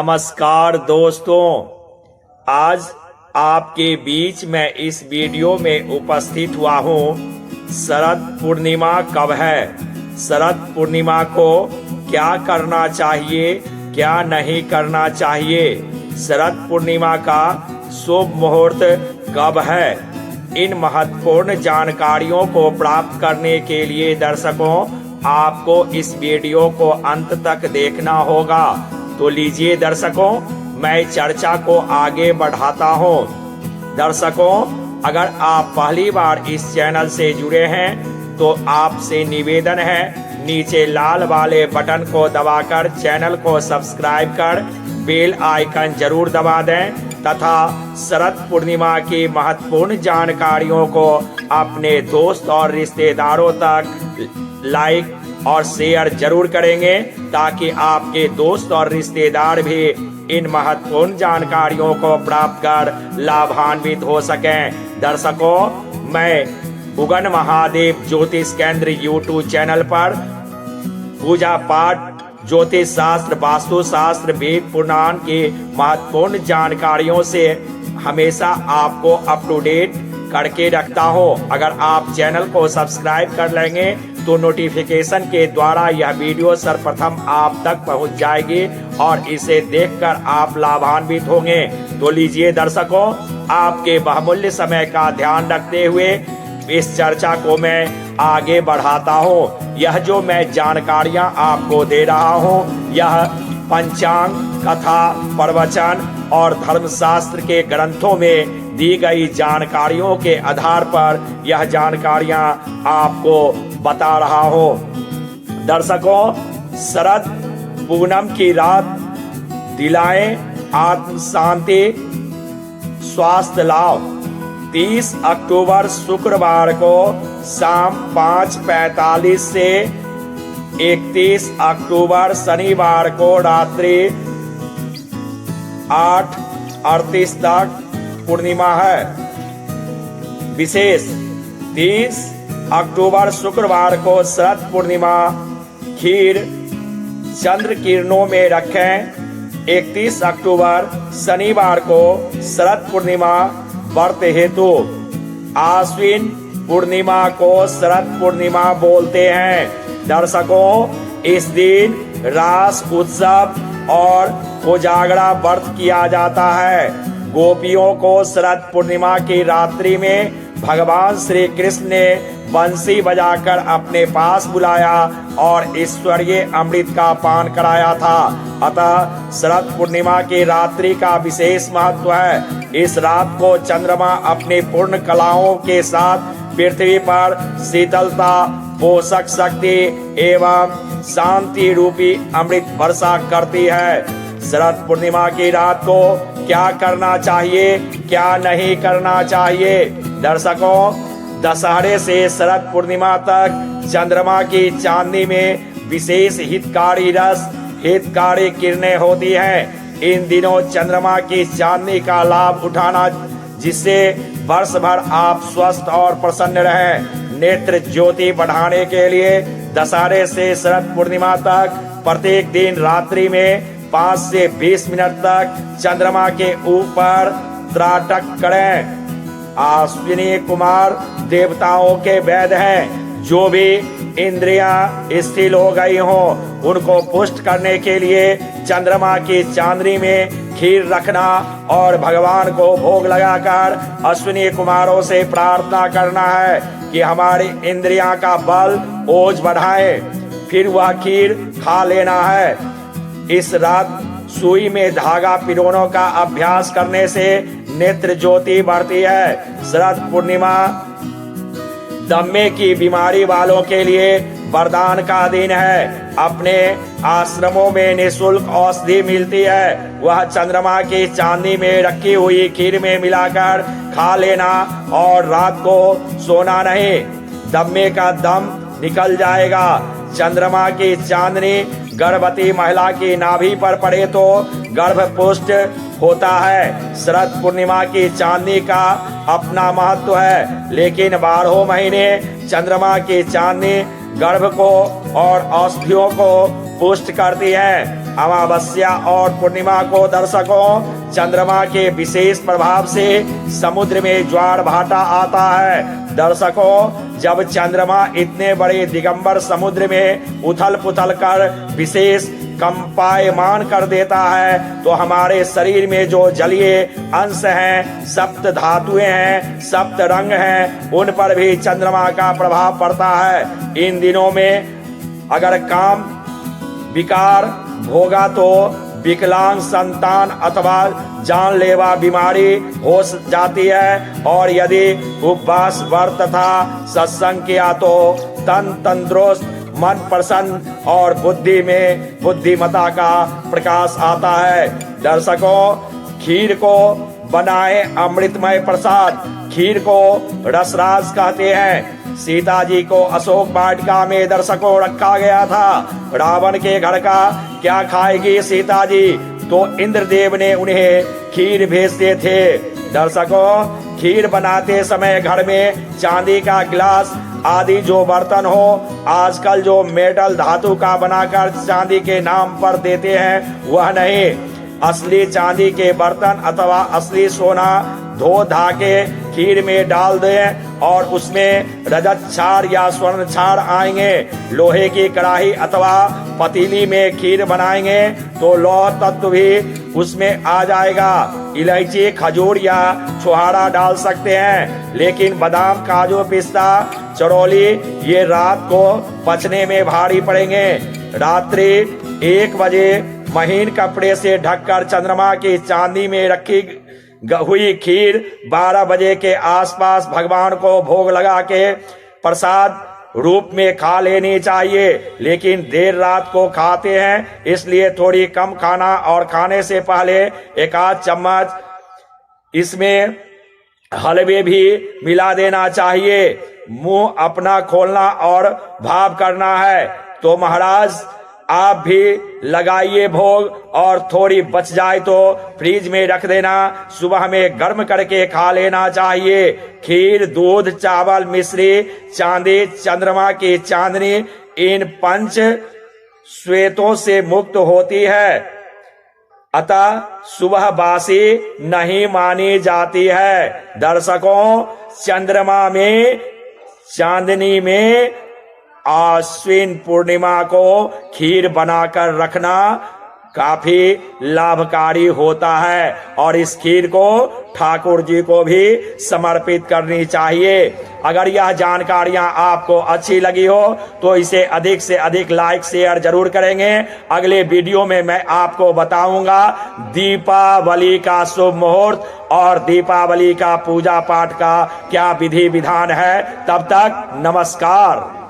नमस्कार दोस्तों, आज आपके बीच मैं इस वीडियो में उपस्थित हुआ हूँ। शरद पूर्णिमा कब है, शरद पूर्णिमा को क्या करना चाहिए, क्या नहीं करना चाहिए, शरद पूर्णिमा का शुभ मुहूर्त कब है। इन महत्वपूर्ण जानकारियों को प्राप्त करने के लिए दर्शकों आपको इस वीडियो को अंत तक देखना होगा। तो लीजिए दर्शकों, मैं चर्चा को आगे बढ़ाता हूँ। दर्शकों, अगर आप पहली बार इस चैनल से जुड़े हैं तो आपसे निवेदन है, नीचे लाल वाले बटन को दबाकर चैनल को सब्सक्राइब कर बेल आइकन जरूर दबा दें तथा शरद पूर्णिमा की महत्वपूर्ण जानकारियों को अपने दोस्त और रिश्तेदारों तक लाइक और शेयर जरूर करेंगे ताकि आपके दोस्त और रिश्तेदार भी इन महत्वपूर्ण जानकारियों को प्राप्त कर लाभान्वित हो सकें। दर्शकों, मैं उगन महादेव ज्योतिष केंद्र यूट्यूब चैनल पर पूजा पाठ, ज्योतिष शास्त्र, वास्तु शास्त्र, वेद पुराण की महत्वपूर्ण जानकारियों से हमेशा आपको अप टू डेट करके रखता हूँ। अगर आप चैनल को सब्सक्राइब कर लेंगे तो नोटिफिकेशन के द्वारा यह वीडियो सर्वप्रथम आप तक पहुंच जाएगी और इसे देखकर आप लाभान्वित होंगे। तो लीजिए दर्शकों, आपके बहुमूल्य समय का ध्यान रखते हुए इस चर्चा को मैं आगे बढ़ाता हूँ। यह जो मैं जानकारियाँ आपको दे रहा हूँ, यह पंचांग, कथा, प्रवचन और धर्मशास्त्र के ग्रंथों में दी गई जानकारियों के आधार पर यह जानकारियां आपको बता रहा हूं। दर्शकों, शरद पूनम की रात दिलाएं आत्म शांति, स्वास्थ्य लाभ। 30 अक्टूबर शुक्रवार को शाम 5:45 से 31 अक्टूबर शनिवार को रात्रि 8:38 तक पूर्णिमा है। विशेष 30 अक्टूबर शुक्रवार को शरद पूर्णिमा खीर चंद्र किरणों में रखें। 31 अक्टूबर शनिवार को शरद पूर्णिमा व्रत हेतु। आश्विन पूर्णिमा को शरद पूर्णिमा बोलते हैं। दर्शकों, इस दिन रास उत्सव और कोजागरा व्रत किया जाता है। गोपियों को शरद पूर्णिमा की रात्रि में भगवान श्री कृष्ण ने बंसी बजाकर अपने पास बुलाया और ईश्वरीय अमृत का पान कराया था। अतः शरद पूर्णिमा की रात्रि का विशेष महत्व है। इस रात को चंद्रमा अपनी पूर्ण कलाओं के साथ पृथ्वी पर शीतलता, पोषक शक्ति एवं शांति रूपी अमृत वर्षा करती है। शरद पूर्णिमा की रात को क्या करना चाहिए, क्या नहीं करना चाहिए। दर्शकों, दशहरे से शरद पूर्णिमा तक चंद्रमा की चांदनी में विशेष हितकारी रस, हितकारी किरणें होती हैं। इन दिनों चंद्रमा की चांदनी का लाभ उठाना, जिससे वर्ष भर आप स्वस्थ और प्रसन्न रहें। नेत्र ज्योति बढ़ाने के लिए दशहरे से शरद पूर्णिमा तक प्रत्येक दिन रात्रि में 5 से 20 मिनट तक चंद्रमा के ऊपर त्राटक करें। अश्विनी कुमार देवताओं के वेद हैं। जो भी इंद्रियां स्थिर हो गई हों, उनको पुष्ट करने के लिए चंद्रमा की चांदनी में खीर रखना और भगवान को भोग लगाकर अश्विनी कुमारों से प्रार्थना करना है कि हमारी इंद्रियां का बल ओज बढ़ाए। फिर वह खीर खा लेना है। इस रात सुई में धागा पिरोने का अभ्यास करने से नेत्र ज्योति बढ़ती है। शरद पूर्णिमा दम्मे की बीमारी वालों के लिए वरदान का दिन है। अपने आश्रमों में निःशुल्क औषधि मिलती है। वह चंद्रमा की चांदी में रखी हुई खीर में मिलाकर खा लेना और रात को सोना नहीं। दम्मे का दम निकल जाएगा। चंद्रमा की चांदनी गर्भवती महिला की नाभि पर पड़े तो गर्भ पुष्ट होता है। शरद पूर्णिमा की चांदनी का अपना महत्व है, लेकिन 12 महीने चंद्रमा की चांदनी गर्भ को और औषधियों को पुष्ट करती है। अमावस्या और पूर्णिमा को दर्शकों चंद्रमा के विशेष प्रभाव से समुद्र में ज्वार भाटा आता है। दर्शकों जब चंद्रमा इतने बड़े दिगंबर समुद्र में उथल पुथल कर विशेष कंपायमान कर देता है तो हमारे शरीर में जो जलीय अंश हैं, सप्त धातुएं हैं, सप्त रंग हैं, उन पर भी चंद्रमा का प्रभाव पड़ता है। इन दिनों में अगर काम विकार होगा तो विकलांग संतान अथवा जानलेवा बीमारी हो जाती है, और यदि उपवास व्रत तथा सत्संग किया तो तन तंदुरुस्त, मन प्रसन्न और बुद्धि में बुद्धिमता का प्रकाश आता है। दर्शकों खीर को बनाए अमृतमय प्रसाद। खीर को रसराज कहते हैं। सीता जी को अशोक वाटिका में दर्शकों रखा गया था। रावण के घर का क्या खाएगी सीता जी, तो इंद्रदेव ने उन्हें खीर भेजते थे। दर्शकों खीर बनाते समय घर में चांदी का गिलास आदि जो बर्तन हो, आजकल जो मेटल धातु का बनाकर चांदी के नाम पर देते हैं वह नहीं, असली चांदी के बर्तन अथवा असली सोना धो धा के खीर में डाल दें और उसमें रजत क्षार या स्वर्ण क्षार आएंगे। लोहे की कढ़ाई अथवा पतीली में खीर बनाएंगे तो लौह तत्व भी उसमें आ जाएगा। इलायची, खजूर या छुहारा डाल सकते हैं, लेकिन बादाम, काजू, पिस्ता, चरौली ये रात को पचने में भारी पड़ेंगे। रात्रि 1 बजे महीन कपड़े से ढककर चंद्रमा की चांदी में रखी हुई खीर 12 बजे के आसपास भगवान को भोग लगा के प्रसाद रूप में खा लेनी चाहिए। लेकिन देर रात को खाते हैं इसलिए थोड़ी कम खाना और खाने से पहले 1 आध चम्मच इसमें हलवे भी मिला देना चाहिए। मुंह अपना खोलना और भाव करना है तो महाराज आप भी लगाइए भोग, और थोड़ी बच जाए तो फ्रिज में रख देना, सुबह में गर्म करके खा लेना चाहिए। खीर, दूध, चावल, मिश्री, चांदी, चंद्रमा की चांदनी इन 5 श्वेतों से मुक्त होती है, अतः सुबह बासी नहीं मानी जाती है। दर्शकों चंद्रमा में चांदनी में आश्विन पूर्णिमा को खीर बनाकर रखना काफी लाभकारी होता है, और इस खीर को ठाकुर जी को भी समर्पित करनी चाहिए। अगर यह जानकारियां आपको अच्छी लगी हो तो इसे अधिक से अधिक लाइक शेयर जरूर करेंगे। अगले वीडियो में मैं आपको बताऊंगा दीपावली का शुभ मुहूर्त और दीपावली का पूजा पाठ का क्या विधि विधान है। तब तक नमस्कार।